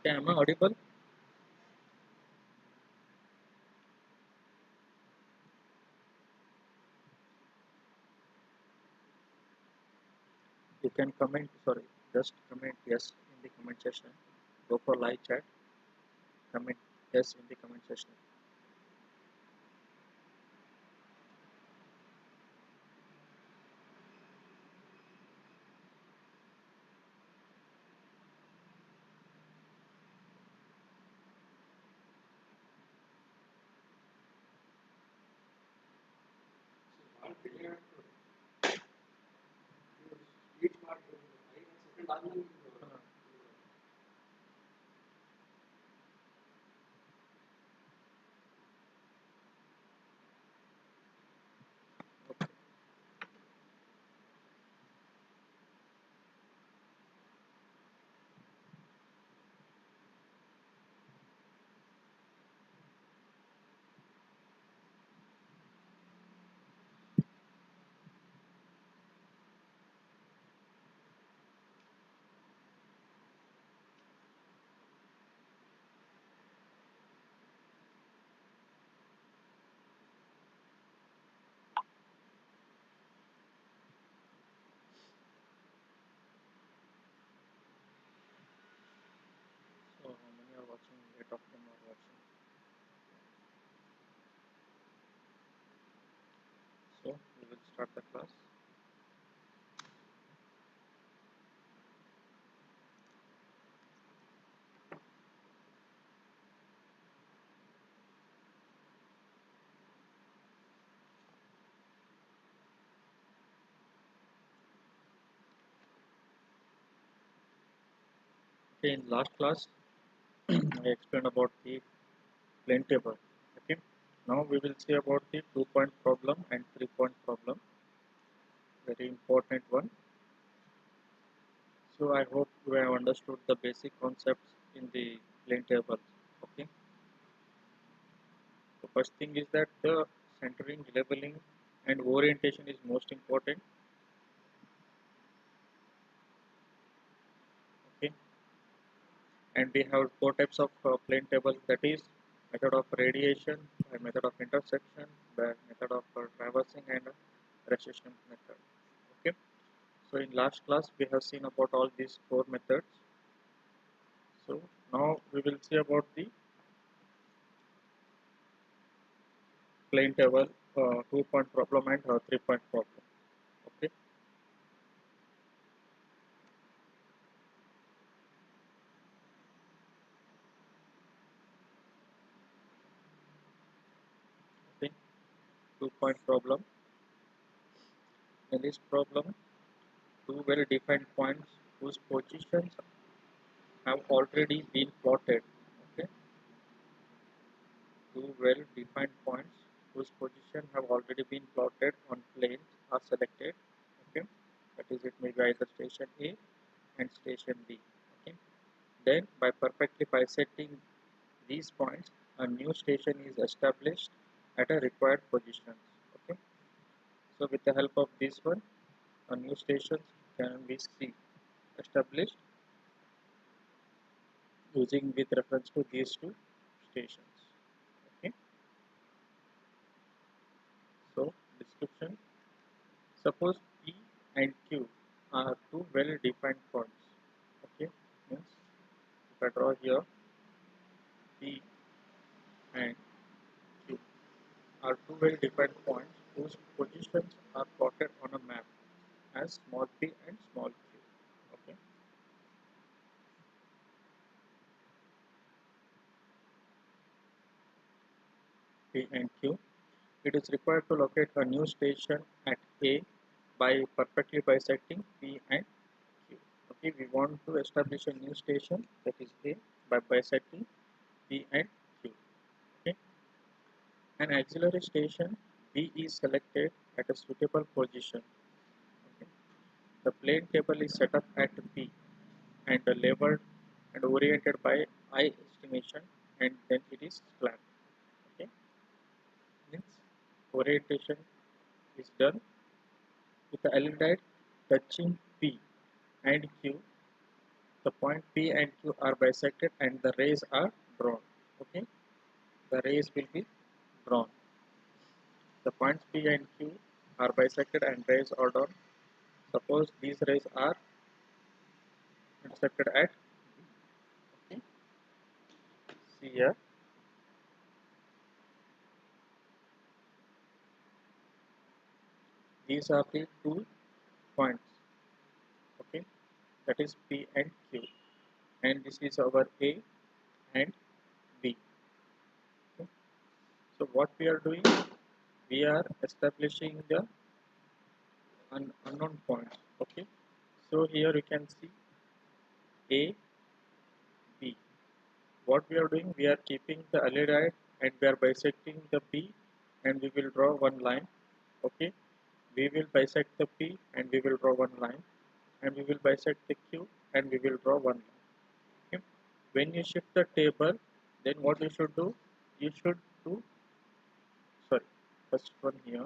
Okay, am I audible? You can comment, sorry, just comment yes in the comment section. Go for live chat, comment yes in the comment section. So how many are watching? 8 of them are watching. So we will start the class. Okay, in last class I explained about the plane table. Okay, now we will see about the 2-point problem and 3-point problem. Very important one. So I hope you have understood the basic concepts in the plane table. Okay. The first thing is that the centering, leveling, and orientation is most important. Okay. And we have 4 types of plane tables. That is method of radiation, method of intersection, the method of traversing, and recession method. Okay. So in last class we have seen about all these 4 methods. So now we will see about the plane table, 2-point problem and 3-point problem. Okay. Okay. 2-point problem. In this problem, two well-defined points whose positions have already been plotted. Okay. Two well-defined points whose position have already been plotted on planes are selected. Okay. That is, it may be either station A and station B. Okay. Then, by perfectly bisecting these points, a new station is established at a required position. Okay. So, with the help of this one, a new station can be established using with reference to these two stations. Okay. So description. Suppose P and Q are two well-defined points. Okay. Means if I draw here P and Q are two well-defined points whose positions are plotted on a map as small p and small q. Okay. P and Q. It is required to locate a new station at A by perfectly bisecting P and Q. Okay, we want to establish a new station, that is A, by bisecting P and Q. Okay. An auxiliary station B is selected at a suitable position. Okay. The plane table is set up at B and labeled and oriented by I estimation, and then it is clamped. Okay. Means orientation is done with the electrode touching P and Q The point P and Q are bisected and the rays are drawn. Okay, the rays will be drawn. The points P and Q are bisected and rays are drawn. Suppose these rays are intersected at B. Okay, see here. These are the two points. Okay, that is P and Q, and this is our A and B. Okay. So what we are doing, we are establishing the unknown points. Okay, so here you can see A, B. What we are doing, we are keeping the aldehyde and we are bisecting the P and we will draw one line. Okay, we will bisect the P and we will draw one line, and we will bisect the Q and we will draw one line. Okay. When you shift the table, then what you should do, you should do, sorry, first one here,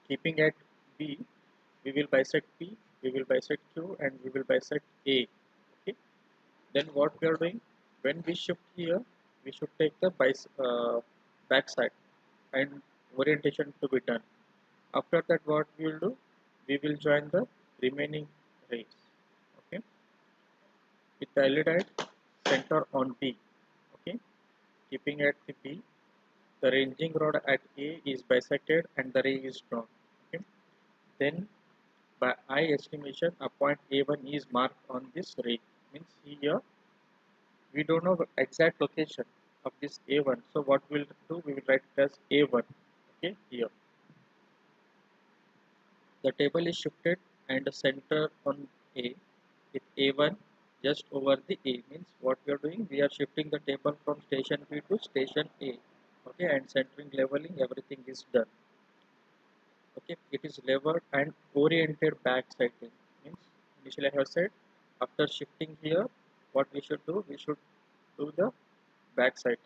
keeping at B, we will bisect P, we will bisect Q and we will bisect A. Okay. Then what we are doing, when we shift here, we should take the back side and orientation to be done. After that, what we will do, we will join the remaining rays. Okay, with the aldehyde center on B. Okay, keeping at the B, the ranging rod at A is bisected and the ray is drawn. Okay, then by eye estimation, a point A1 is marked on this ray. Means here we don't know the exact location of this A1. So what we'll do, we will write it as A1. Okay, here the table is shifted and the center on A with A1 just over the A. Means what we are doing, we are shifting the table from station B to station A. Okay, and centering, leveling, everything is done. Okay, it is levered and oriented back sighting. Means initially I have said, after shifting here, what we should do, we should do the back sighting.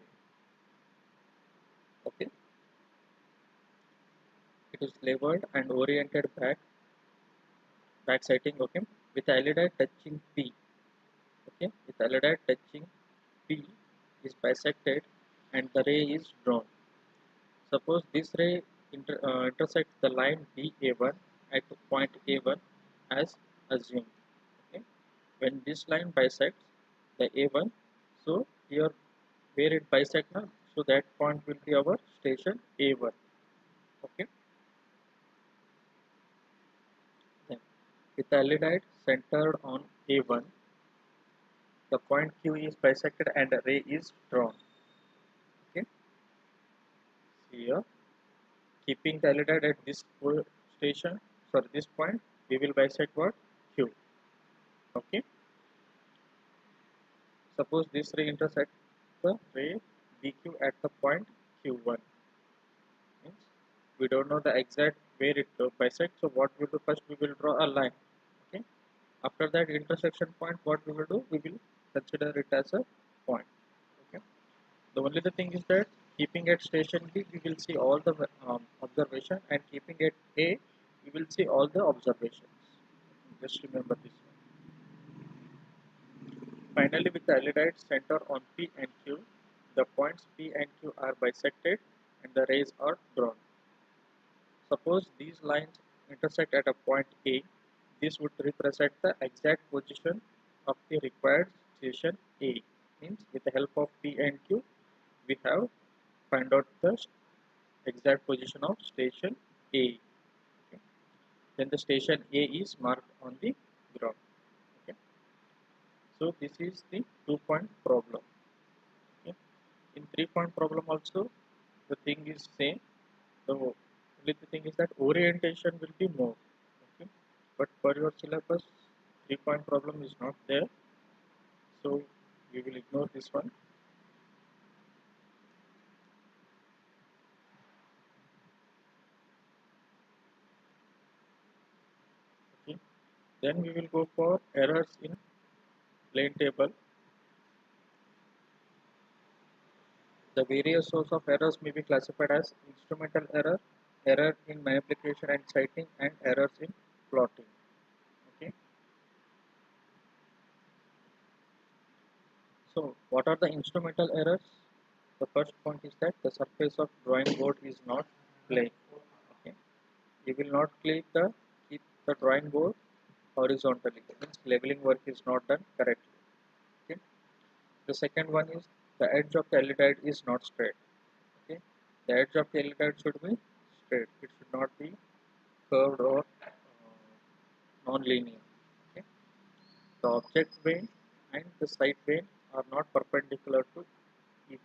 Okay, it is levered and oriented back sighting. Okay, with aldehyde touching P. Okay, with aldehyde touching P is bisected and the ray is drawn. Suppose this ray intersects the line BA1 at point A1 as assumed. Okay, when this line bisects the A1, so here where it bisects now, so that point will be our station A1. Okay, then with the aldehyde centered on A1, the point Q is bisected and a ray is drawn. Okay, here keeping the aldehyde at this station, sorry, this point, we will bisect what? Q. Okay, suppose this ray intersects the ray BQ at the point Q1. Means we don't know the exact where it bisects, so what we will do, first we will draw a line. Okay, after that intersection point, what we will do, we will consider it as a point. Okay, the only the thing is that keeping at station B, we will see all the observation, and keeping at A, we will see all the observations. Just remember this one. Finally, with the aldehyde center on P and Q, the points P and Q are bisected and the rays are drawn. Suppose these lines intersect at a point A, this would represent the exact position of the required station A. Means with the help of P and Q, we have find out the exact position of station A. Okay. Then the station A is marked on the ground. Okay. So this is the 2-point problem. Okay. In 3-point problem also, the thing is same. The only thing is that orientation will be more. Okay. But for your syllabus, 3-point problem is not there. So we will ignore this one. Okay. Then we will go for errors in plane table. The various sources of errors may be classified as instrumental error, error in manipulation and citing, and errors in plotting. Okay. So what are the instrumental errors? The first point is that the surface of drawing board is not plane. Okay. You will not keep the drawing board horizontally. Means leveling work is not done correctly. Okay. The second one is the edge of the elidide is not straight. Okay. The edge of the elidide should be straight. It should not be curved or non-linear. Okay. The object vane and the side vane are not perpendicular to each,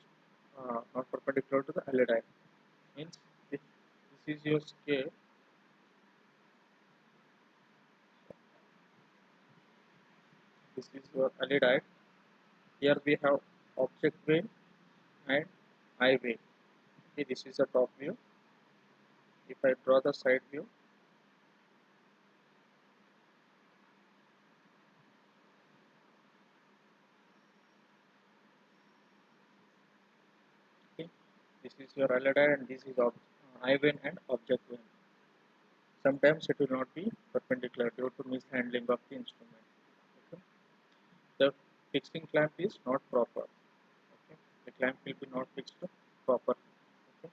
not perpendicular to the elidide. Means if this is your scale, this is your elidide. Here we have object vane and eye vane. Okay, this is the top view. If I draw the side view, okay, this is your elidide and this is eye vane and object vane. Sometimes it will not be perpendicular due to mishandling of the instrument. Okay. The fixing clamp is not proper. Okay. The clamp will be not fixed properly. Okay.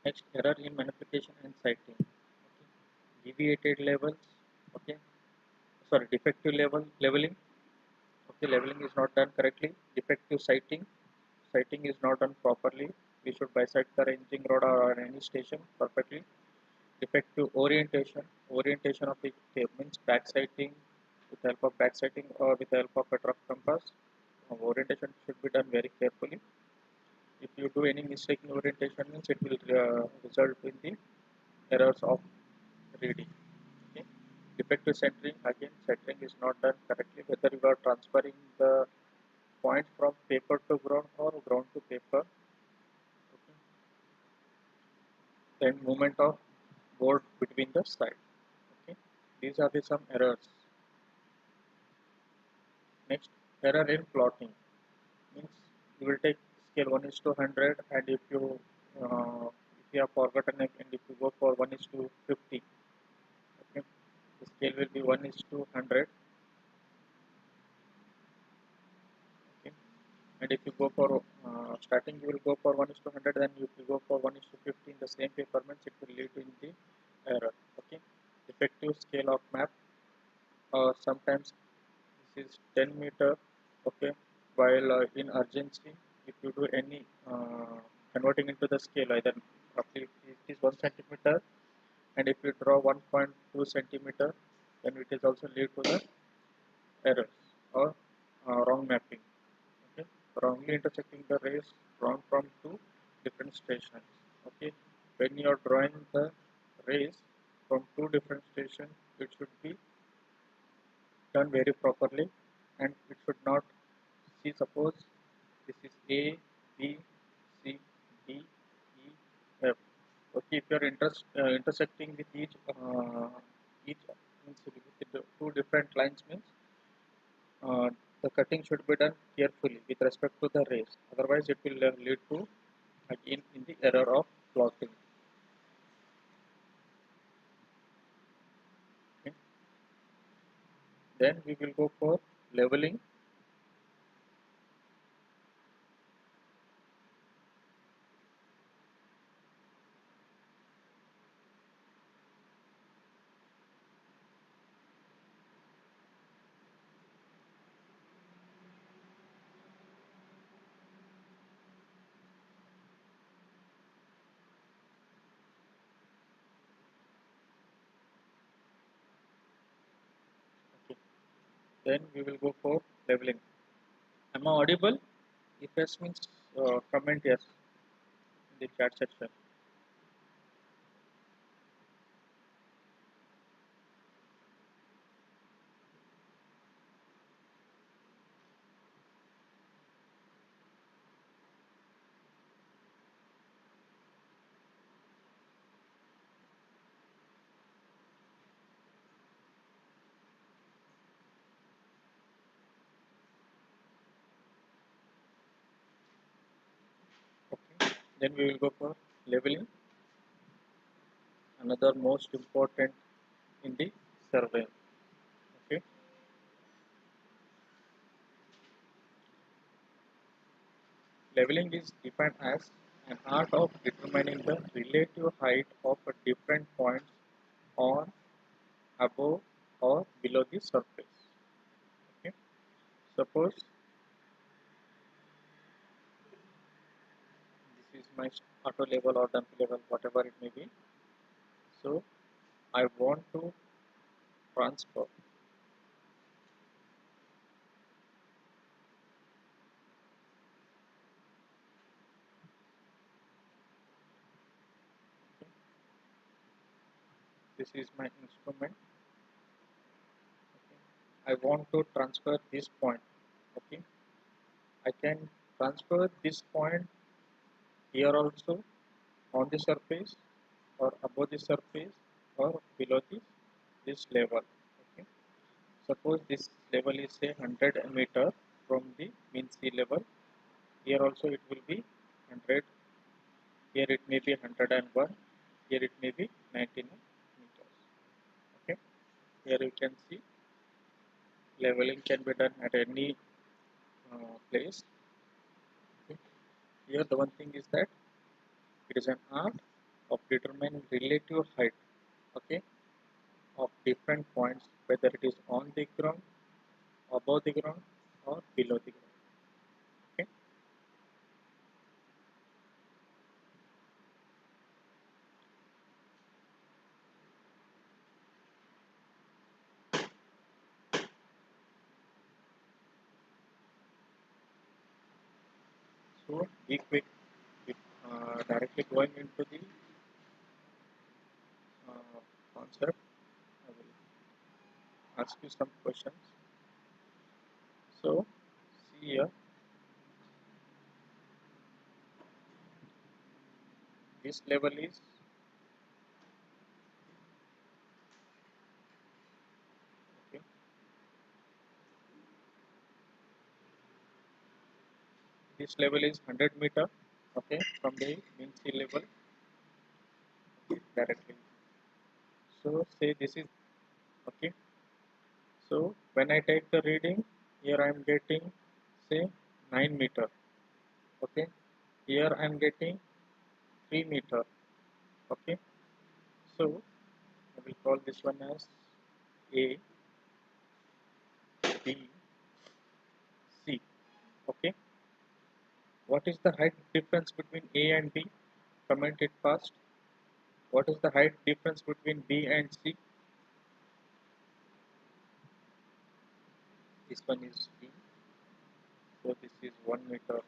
Next, error in magnification and sighting. Okay. Deviated levels. Okay. Sorry, defective leveling. Okay, leveling is not done correctly. Defective sighting. Sighting is not done properly. We should bisect the ranging rod or any station perfectly. Defective orientation. Orientation of the tape means back sighting with the help of back sighting or with the help of a truck compass. Orientation should be done very carefully. If you do any mistake in orientation, means it will result in the errors of reading. Okay. Defective centering, again centering is not done correctly, whether you are transferring the point from paper to ground or ground to paper. Okay. Then movement of board between the side. Okay. These are the some errors. Next, error in plotting means you will take scale 1 is to 100, and if you have forgotten it, and if you go for 1 is to 50, okay, the scale will be 1 is to 100. Okay. And if you go for starting, you will go for 1 is to 100, then if you go for 1 is to 50 in the same paper, means it will lead in the error. Okay. Effective scale of map, sometimes this is 10 meter. Okay. While in urgency, if you do any converting into the scale, either roughly it is 1 centimeter, and if you draw 1.2 centimeter, then it is also lead to the errors or wrong mapping. Okay. Wrongly intersecting the rays drawn from two different stations. Okay. When you are drawing the rays from two different stations, it should be done very properly, and it should not see, suppose this is A, B, C, D, E, F. Okay, if you are intersecting with each means with the two different lines, means the cutting should be done carefully with respect to the rays. Otherwise, it will lead to again in the error of plotting. Okay. Then we will go for leveling. Okay. Then we will go for leveling. Am I audible? If yes, means comment yes in the chat section. Okay. Then we will go for leveling. Another most important in the survey. Leveling is defined as an art of determining the relative height of a different points on, above, or below the surface. Okay. Suppose this is my auto level or dump level, whatever it may be. So I want to transfer this is my instrument. Okay. I want to transfer this point. Okay, I can transfer this point here also on the surface or above the surface or below this level. Okay. Suppose this level is say 100 meter from the mean sea level. Here also it will be 100. Here it may be 101. Here it may be 99 meters. Okay. Here you can see leveling can be done at any place. Okay. Here the one thing is that it is an art of determining relative height. Okay, of different points, whether it is on the ground, above the ground, or below the ground. Okay, so be quick. Directly going into the concept, I will ask you some questions. So, see here, this level is okay. This level is 100 meter. Okay, from the mean sea level directly. So, say this is okay. So, when I take the reading, here I am getting say 9 meter. Okay, here I am getting 3 meter. Okay, so I will call this one as A, B, C. Okay, what is the height difference between A and B? Comment it fast. What is the height difference between B and C? This one is B, so this is 1 meter.